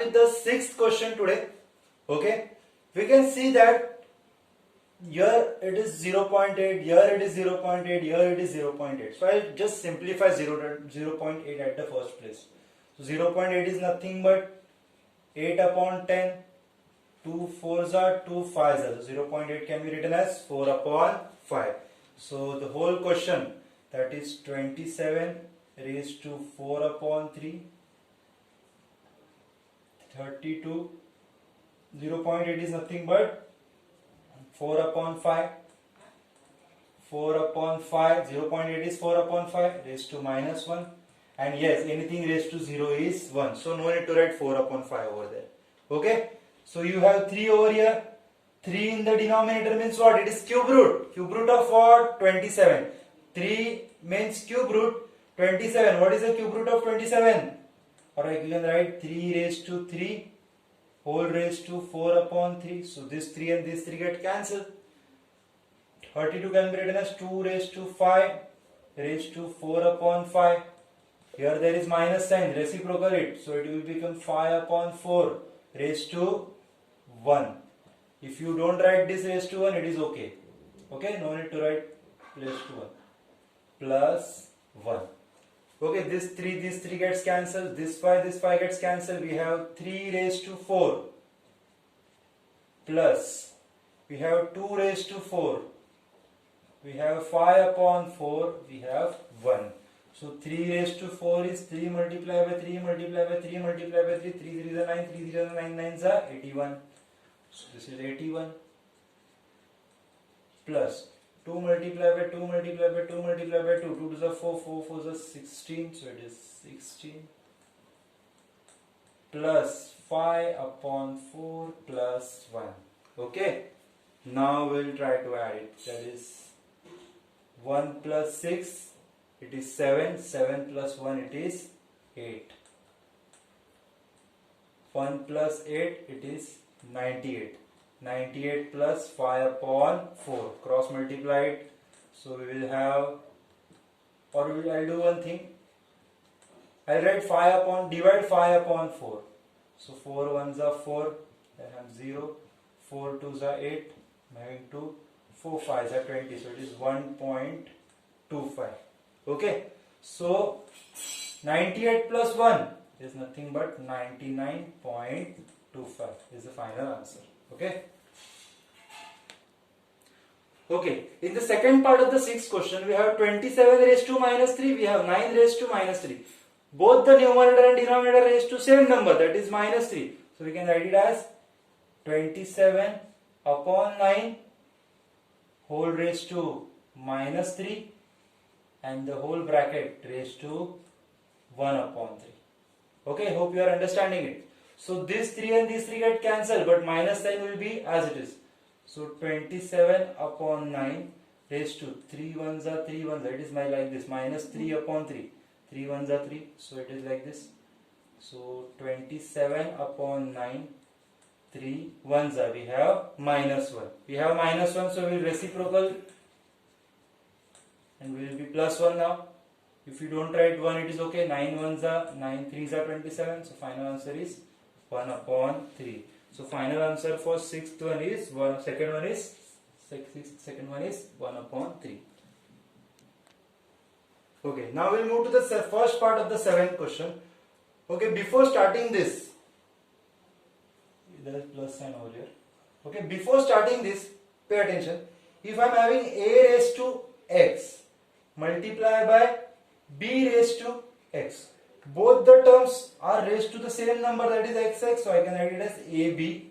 The sixth question today. Okay, we can see that here it is 0.8, here it is 0.8, here it is 0.8. So I'll just simplify 0.8 at the first place. So 0.8 is nothing but 8 upon 10. 2 4s are 2 5s are. So 0.8 can be written as 4 upon 5. So the whole question, that is 27 raised to 4 upon 3, 32. 0.8 is nothing but 4 upon 5. 4 upon 5, 0.8 is 4 upon 5 raised to minus 1. And yes, anything raised to 0 is 1. So no need to write 4 upon 5 over there. Okay. So you have 3 over here. 3 in the denominator means what? It is cube root. Cube root of what? 27. 3 means cube root 27. What is the cube root of 27? Alright, you can write 3 raised to 3 whole raised to 4 upon 3. So this 3 and this 3 get cancelled. 32 can be written as 2 raised to 5 raised to 4 upon 5. Here there is minus sign, reciprocal it. So it will become 5 upon 4 raised to 1. If you don't write this raised to 1, it is okay. Okay, no need to write raised to 1. Plus 1. Okay, this 3 gets cancelled. This 5 gets cancelled. We have 3 raised to 4 plus we have 2 raised to 4. We have 5 upon 4. We have 1. So 3 raised to 4 is 3 multiplied by 3 multiplied by 3 multiplied by 3. 3 3 is 9. 3 3 is 9. 9 is 81. So this is 81 plus 2 multiplied by 2 multiplied by 2 multiplied by 2. 2 to the 4. 4 4 is 16. So it is 16 plus 5 upon 4 plus 1. Okay. Now we'll try to add it. That is 1 plus 6. It is 7. 7 plus 1. It is 8. 1 plus 8. It is 98. 98 plus 5 upon 4. Cross multiplied. So we will have, or I'll do one thing. I'll write 5 upon, divide 5 upon 4. So 4 1s are 4. Then I have 0. 4 2s are 8. I'm having 2. 4 5s are 20. So it is 1.25. Okay. So 98 plus 1 is nothing but 99.25 is the final answer. Okay. Okay. In the second part of the sixth question, we have 27 raised to minus 3. We have 9 raised to minus 3. Both the numerator and denominator raised to same number, that is minus 3. So we can write it as 27 upon 9 whole raised to minus 3 and the whole bracket raised to 1 upon 3. Okay, hope you are understanding it. So this 3 and this 3 get cancelled, but minus sign will be as it is. So 27 upon 9 raised to 3 1s are 3 1s. It is like this, minus 3 upon 3. 3 1s are 3. So it is like this. So 27 upon 9. 3 1s are, we have minus 1. We have minus 1, so we will reciprocal and we will be plus 1 now. If you don't write 1, it is okay. 9 1s are, 9 3s are 27. So final answer is 1 upon 3. So final answer for sixth one is 1. Second one is 1 upon 3. Okay, now we'll move to the first part of the seventh question. Okay, before starting this, there is plus sign over here. Okay, before starting this, pay attention. If I am having a raised to x multiply by b raised to x, both the terms are raised to the same number, that is xx. So I can write it as ab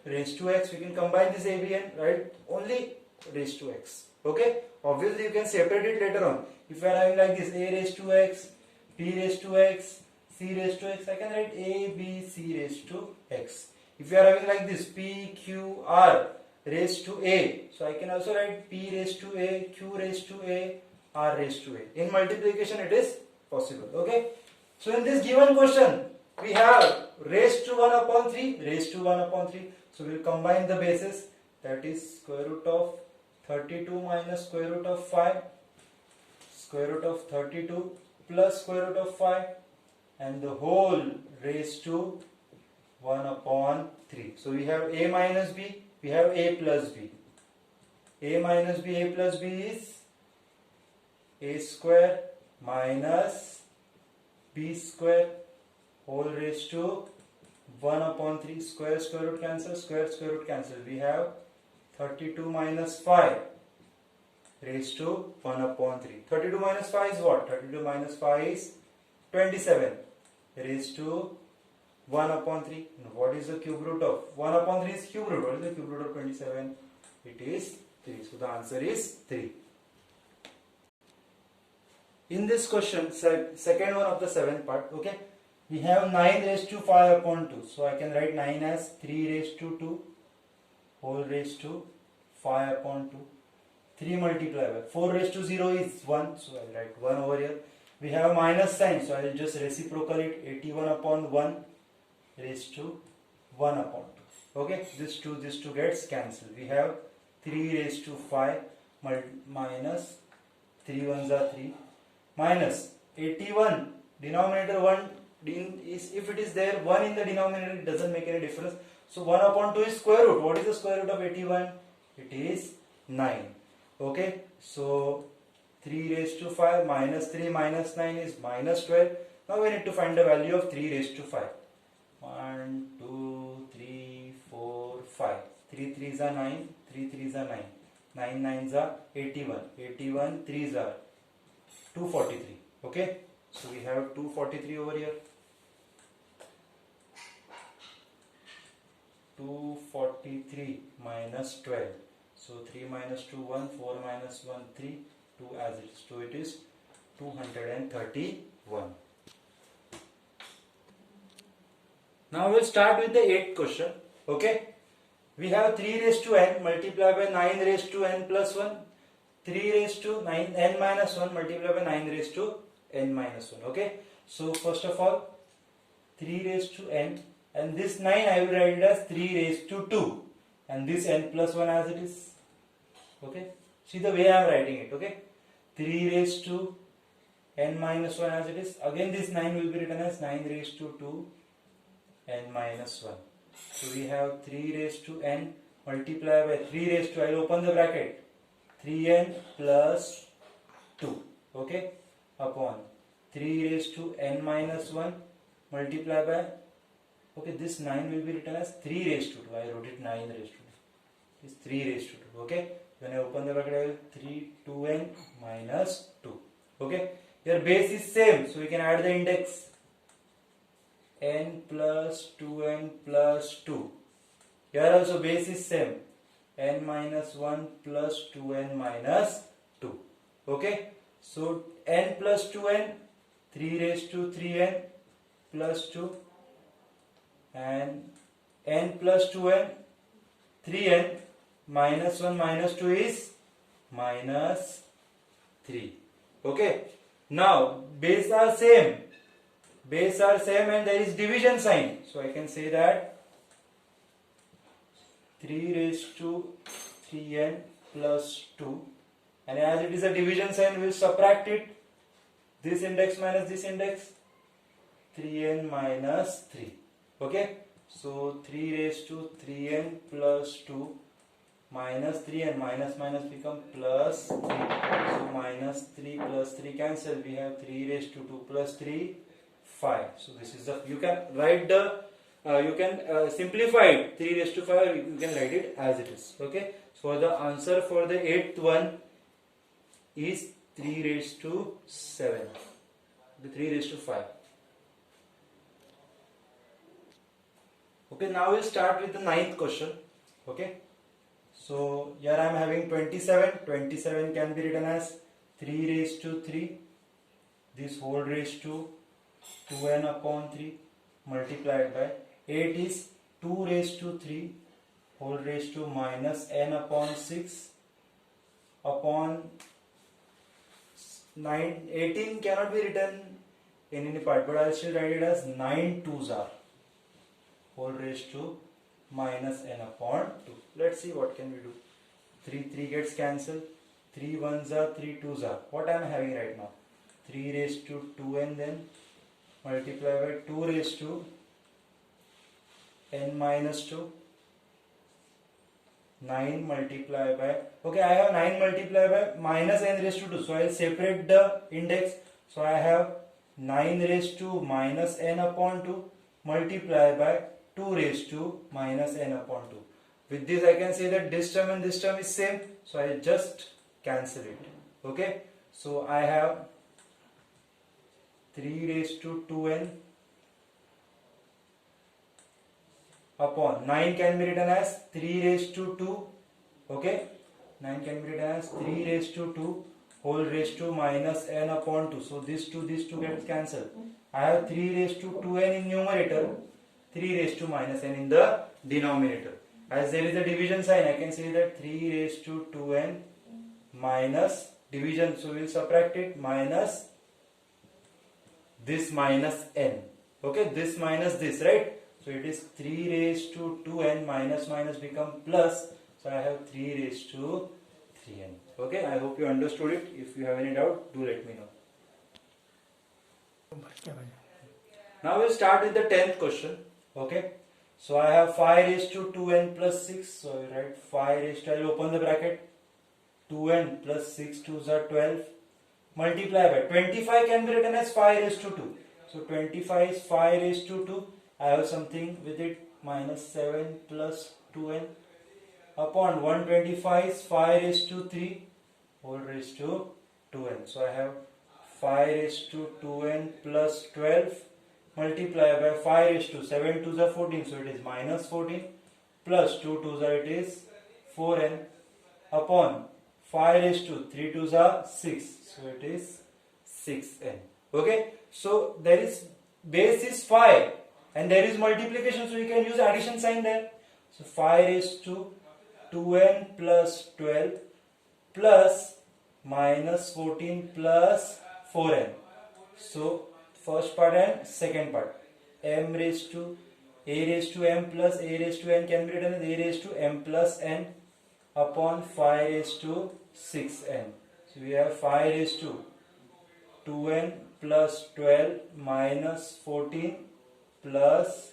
raised to x. We can combine this ab and write only raised to x. Okay, obviously you can separate it later on. If you are having like this, a raised to x, b raised to x, c raised to x, I can write a, b, c raised to x. If you are having like this, p, q, r raised to a, so I can also write p raised to a, q raised to a, r raised to a. In multiplication it is possible. Okay. So in this given question, we have raised to 1 upon 3, raised to 1 upon 3. So we will combine the bases, that is square root of 32 minus square root of 5, square root of 32 plus square root of 5, and the whole raised to 1 upon 3. So we have a minus b, we have a plus b. A minus b, a plus b is a square minus b square whole raised to 1 upon 3. Square root cancel, square root cancel. We have 32 minus 5 raised to 1 upon 3. 32 minus 5 is what? 32 minus 5 is 27 raised to 1 upon 3. Now what is the cube root of? 1 upon 3 is cube root. What is the cube root of 27? It is 3. So the answer is 3. In this question, second one of the 7th part, okay, we have 9 raised to 5 upon 2. So I can write 9 as 3 raised to 2 whole raised to 5 upon 2. 3 multiplied by 4 raised to 0 is 1. So I will write 1 over here. We have minus sign. So I will just reciprocal it. 81 upon 1 raised to 1 upon 2. Okay, this 2 gets cancelled. We have 3 raised to 5 minus 3 ones are 3 minus 81 denominator 1 is, if it is there 1 in the denominator, it doesn't make any difference. So 1 upon 2 is square root. What is the square root of 81? It is 9. Okay, so 3 raised to 5 minus 3 minus 9 is minus 12. Now we need to find the value of 3 raised to 5. 1, 2, 3, 4, 5. 3 3s are 9, 3 3s are 9. 9 9s are 81. 81 3s are 243. Okay, so we have 243 over here. 243 minus 12. So 3 minus 2 1, 4 minus 1 3, 2 as it is. So it is 231. Now we'll start with the 8th question. Okay, we have 3 raised to n multiplied by 9 raised to n plus 1. 3 raised to 9 n minus 1 multiplied by 9 raised to n minus 1. Okay, so first of all 3 raised to n, and this 9 I will write it as 3 raised to 2, and this n plus 1 as it is. Okay, see the way I am writing it. Okay, 3 raised to n minus 1 as it is. Again this 9 will be written as 9 raised to 2 n minus 1. So we have 3 raised to n multiplied by 3 raised to, I will open the bracket, 3n plus 2. Okay, upon 3 raised to n minus 1 multiplied by, okay, this 9 will be written as 3 raised to 2. I wrote it 9 raised to 2. It's 3 raised to 2. Okay, when I open the bracket I will 3 2n minus 2. Okay, your base is same, so we can add the index n plus 2n plus 2. Here also base is same, n minus 1 plus 2n minus 2. Okay, so n plus 2n, 3 raised to 3n plus 2, and n plus 2n, 3n minus 1 minus 2 is minus 3. Okay, now base are same, and there is division sign, so I can say that 3 raised to 3n plus 2, and as it is a division sign we will subtract it, this index minus this index, 3n minus 3. Okay, so 3 raised to 3n plus 2 minus 3n, minus minus become plus 3. So minus 3 plus 3 cancel. We have 3 raised to 2 plus 3, 5. So this is the, you can write the, you can simplify it. 3 raised to 5, you can write it as it is. Okay, so the answer for the 8th one is 3 raised to 7. The 3 raised to 5. Okay, now we'll start with the 9th question. Okay, so here I am having 27. 27 can be written as 3 raised to 3, this whole raised to 2n upon 3 multiplied by 8 is 2 raised to 3 whole raised to minus n upon 6 upon 9. 18 cannot be written in any part, but I will still write it as 9 2s are whole raised to minus n upon 2. Let's see what can we do. 3 3 gets cancelled. 3 1s are 3 2s are. What I am having right now? 3 raised to 2n then multiply by 2 raised to n minus 2. 9 multiplied by, okay, I have 9 multiplied by minus n raised to 2, so I will separate the index. So I have 9 raised to minus n upon 2 multiplied by 2 raised to minus n upon 2. With this I can say that this term and this term is same, so I just cancel it. Okay, so I have 3 raised to 2n upon 9 can be written as 3 raised to 2. Okay, 9 can be written as 3 raised to 2 whole raised to minus n upon 2. So this 2 gets cancelled. I have 3 raised to 2n in numerator, 3 raised to minus n in the denominator. As there is a division sign, I can say that 3 raised to 2n minus division, so we will subtract it, minus this minus n. Okay, this minus this, right? So it is 3 raised to 2n minus minus become plus. So I have 3 raised to 3n. Okay, I hope you understood it. If you have any doubt, do let me know. Now we'll start with the 10th question. Okay, so I have 5 raised to 2n plus 6. So I write 5 raised to, I will open the bracket, 2n plus 6 2s are 12. Multiply by 25 can be written as 5 raised to 2. So 25 is 5 raised to 2. I have something with it, minus 7 plus 2n upon 125 is 5 raised to 3 whole raised to 2n. So I have 5 raised to 2n plus 12 multiply by 5 raised to 7 2s are 14, so it is minus 14 plus 2 2s are, it is 4n upon 5 raised to 3 2s are 6, so it is 6n. Okay, so there is base is 5 and there is multiplication, so you can use addition sign there. So 5 raised to 2n plus 12 plus minus 14 plus 4n. So first part and second part, m raised to a raised to m plus a raised to n can be written as a raised to m plus n upon 5 raised to 6n. So we have 5 raised to 2n plus 12 minus 14 plus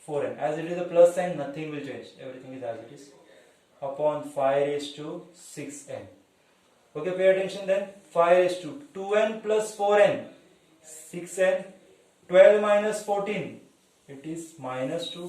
4n. As it is a plus sign, nothing will change. Everything is as it is. Upon 5 raised to 6n. Okay, pay attention then. 5 raised to 2n plus 4n, 6n, 12 minus 14, it is minus 2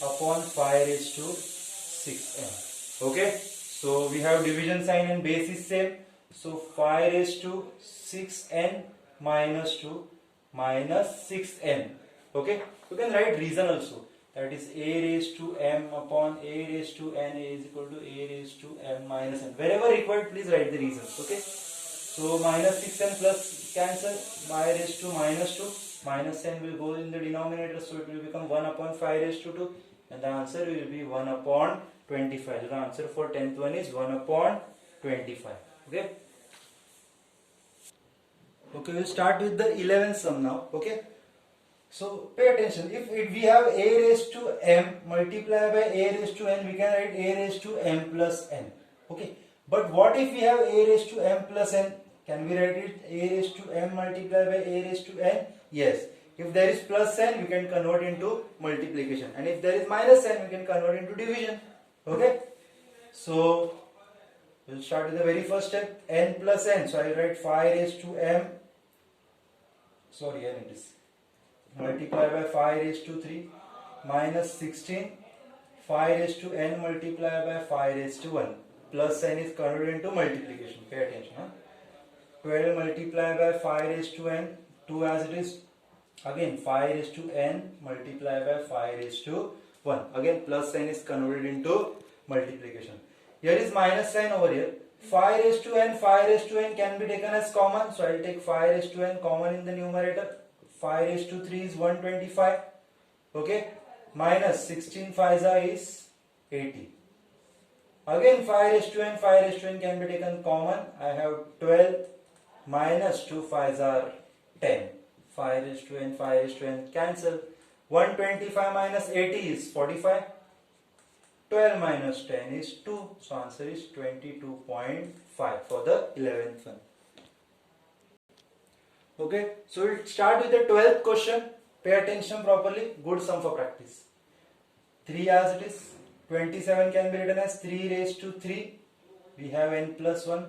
upon 5 raised to 6n. Okay, so we have division sign and base is same. So 5 raised to 6n minus 2 minus 6n. Okay, you can write reason also. That is a raised to m upon a raised to n, a is equal to a raised to m minus n. Wherever required, please write the reasons. Okay, so minus 6n plus cancel, y raised to minus 2, minus n will go in the denominator, so it will become 1 upon 5 raised to 2, and the answer will be 1 upon 25. So the answer for 10th one is 1 upon 25. Okay. Okay, we'll start with the 11th sum now. Okay. So pay attention. If we have a raised to m multiplied by a raised to n, we can write a raised to m plus n. Okay. But what if we have a raised to m plus n? Can we write it a raised to m multiplied by a raised to n? Yes. If there is plus n, we can convert into multiplication. And if there is minus n, we can convert into division. Okay. So we'll start with the very first step, n plus n. So I will write 5 raised to m. Sorry, n it is. Multiply by 5 raised to 3 minus 16 5 raised to n multiplied by 5 raised to 1 plus n is converted into multiplication. Pay attention. 12 multiplied by 5 raised to n, 2 as it is. Again 5 raised to n multiplied by 5 raised to 1. Again plus n is converted into multiplication. Here is minus sign over here. 5 raised to n, 5 raised to n can be taken as common. So I will take 5 raised to n common in the numerator. 5 raised to 3 is 125. Okay. Minus 16 5s is 80. Again 5 raised to n, 5 raised to n can be taken common. I have 12 minus 2 5s are 10. 5 raised to n, 5 raised to n cancel. 125 minus 80 is 45. 12 minus 10 is 2. So answer is 22.5 for the 11th one. Okay, so we'll start with the 12th question. Pay attention properly. Good sum for practice. 3 as it is. 27 can be written as 3 raised to 3. We have n plus 1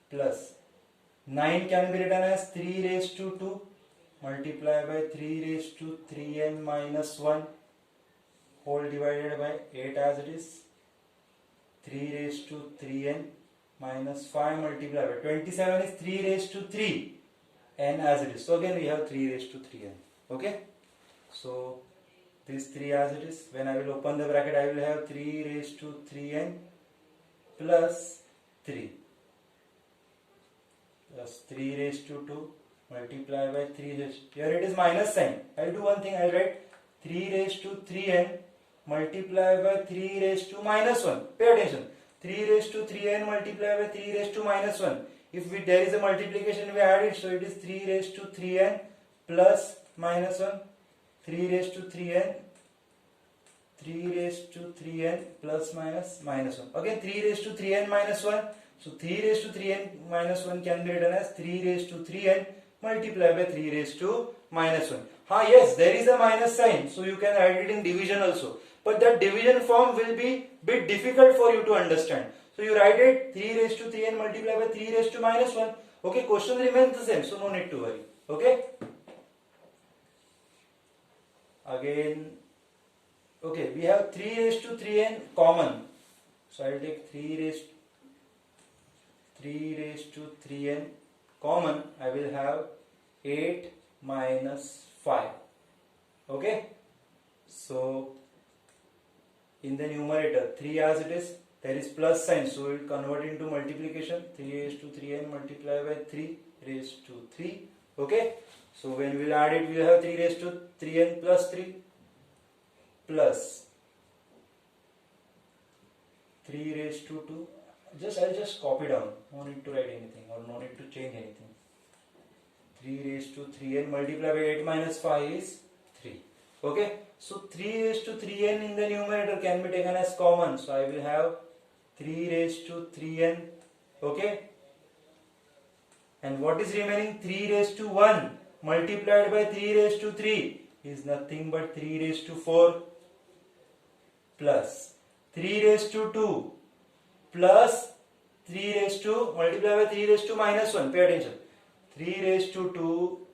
plus 9 can be written as 3 raised to 2 multiply by 3 raised to 3n minus 1 whole divided by 8 as it is. 3 raised to 3n minus 5 multiply by 27 is 3 raised to 3 n as it is. So again we have 3 raised to 3n. Okay. So this 3 as it is. When I will open the bracket, I will have 3 raised to 3n plus 3 plus 3 raised to 2 multiply by 3 raised. Here it is minus sign. I will do one thing. I will write 3 raised to 3n multiply by 3 raised to minus 1. Pay attention. 3 raised to 3n multiply by 3 raised to minus 1. If there is a multiplication, we add it. So it is 3 raised to 3n plus minus 1. 3 raised to 3n 3 raised to 3n plus minus 1. Again 3 raised to 3n minus 1. So 3 raised to 3n minus 1 can be written as 3 raised to 3n multiplied by 3 raised to minus 1. Yes, there is a minus sign. So you can write it in division also. But that division form will be bit difficult for you to understand. So you write it 3 raised to 3n multiplied by 3 raised to minus 1. Okay, question remains the same. So no need to worry. Okay. Again, okay, we have 3 raised to 3n common. So I will take 3 raised to 3n common. I will have 8 minus 5. Okay. So in the numerator 3 as it is, there is plus sign. So we will convert into multiplication. 3 raised to 3n multiplied by 3 raised to 3. Okay. So when we will add it, we will have 3 raised to 3n plus 3 plus 3 raised to 2. I'll just copy down. No need to write anything or no need to change anything. 3 raised to 3n multiplied by 8 minus 5 is 3. Okay. So 3 raised to 3n in the numerator can be taken as common. So I will have 3 raised to 3n. Okay. And what is remaining? 3 raised to 1 multiplied by 3 raised to 3 is nothing but 3 raised to 4 plus 3 raised to 2 plus 3 raised to multiplied by 3 raised to minus 1. Pay attention. 3 raised to 2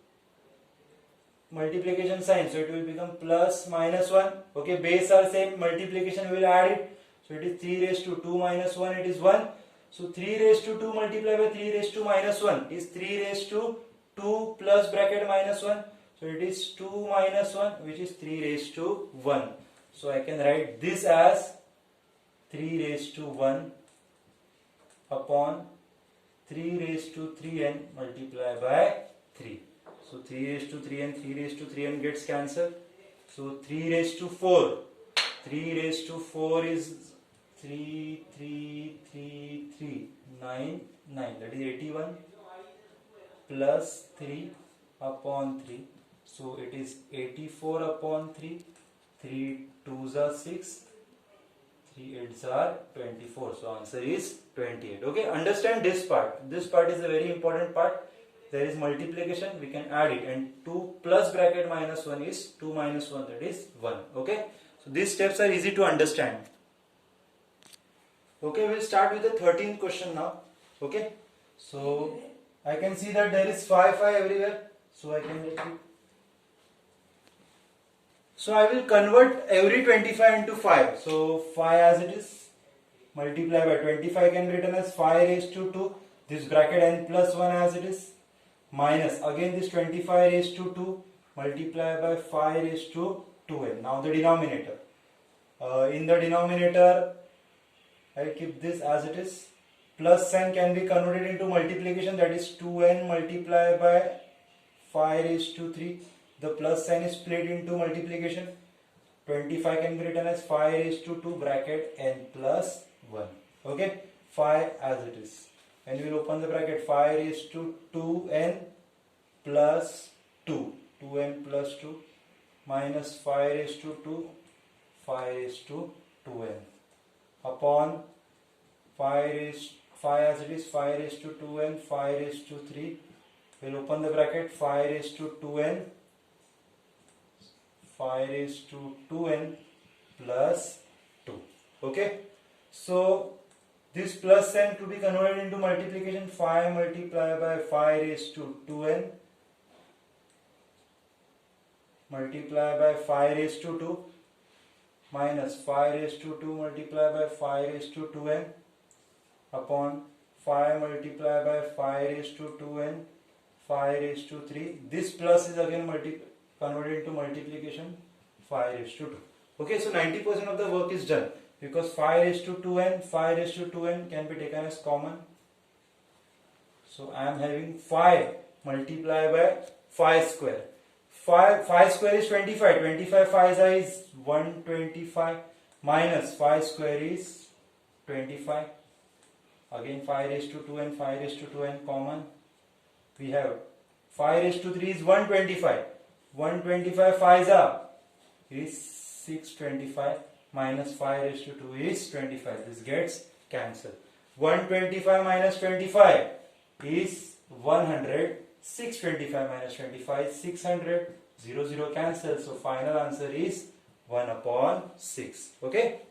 multiplication sign. So it will become plus minus 1. Okay, base are same. Multiplication we will add it. So it is 3 raised to 2 minus 1. It is 1. So 3 raised to 2 multiplied by 3 raised to minus 1 is 3 raised to 2 plus bracket minus 1. So it is 2 minus 1 which is 3 raised to 1. So I can write this as 3 raised to 1 upon 3 raised to 3n multiplied by 3. So 3 raised to 3n, 3 raised to 3n gets cancelled. So 3 raised to 4. 3 raised to 4 is 3, 3, 3, 3, 9, 9. That is 81 plus 3 upon 3. So it is 84 upon 3. 3 2s are 6. 3 8s are 24. So answer is 28. Okay, understand this part. This part is a very important part. There is multiplication, we can add it, and 2 plus bracket minus 1 is 2 minus 1, that is 1. Okay, so these steps are easy to understand. Okay, we'll start with the 13th question now. Okay, so I can see that there is 5 everywhere, so I can let you. So I will convert every 25 into 5. So 5 as it is, multiply by 25 can be written as 5 raised to 2. This bracket n plus 1 as it is, minus again this 25 raised to 2 multiply by 5 raised to 2n. Now the denominator. In the denominator, I will keep this as it is. Plus sign can be converted into multiplication, that is 2n multiplied by 5 raised to 3. The plus sign is split into multiplication. 25 can be written as 5 raised to 2 bracket n plus 1. Okay, 5 as it is. And we will open the bracket, 5 raised to 2n plus 2. 2n plus 2 minus 5 raised to 2, 5 raised to 2n upon 5 as it is, 5 raised to 2n, 5 raised to 3. We will open the bracket, 5 raised to 2n, 5 raised to 2n plus 2. Okay, so this plus n to be converted into multiplication, 5 multiplied by 5 raised to 2n multiplied by 5 raised to 2 minus 5 raised to 2 multiplied by 5 raised to 2n upon 5 multiplied by 5 raised to 2n 5 raised to 3. This plus is again converted into multiplication, 5 raised to 2. Okay, so 90% of the work is done because 5 raised to 2n, 5 raised to 2n can be taken as common. So I am having 5 multiplied by 5 square. 5 square is 25. 25 5 is 125 minus 5 square is 25. Again 5 raised to 2n, 5 raised to 2n common. We have 5 raised to 3 is 125. 125 5 is 625 minus 5 raised to 2 is 25. This gets cancelled. 125 minus 25 is 100. 625 minus 25 is 600. 0 0 cancel. So final answer is 1 upon 6. Okay.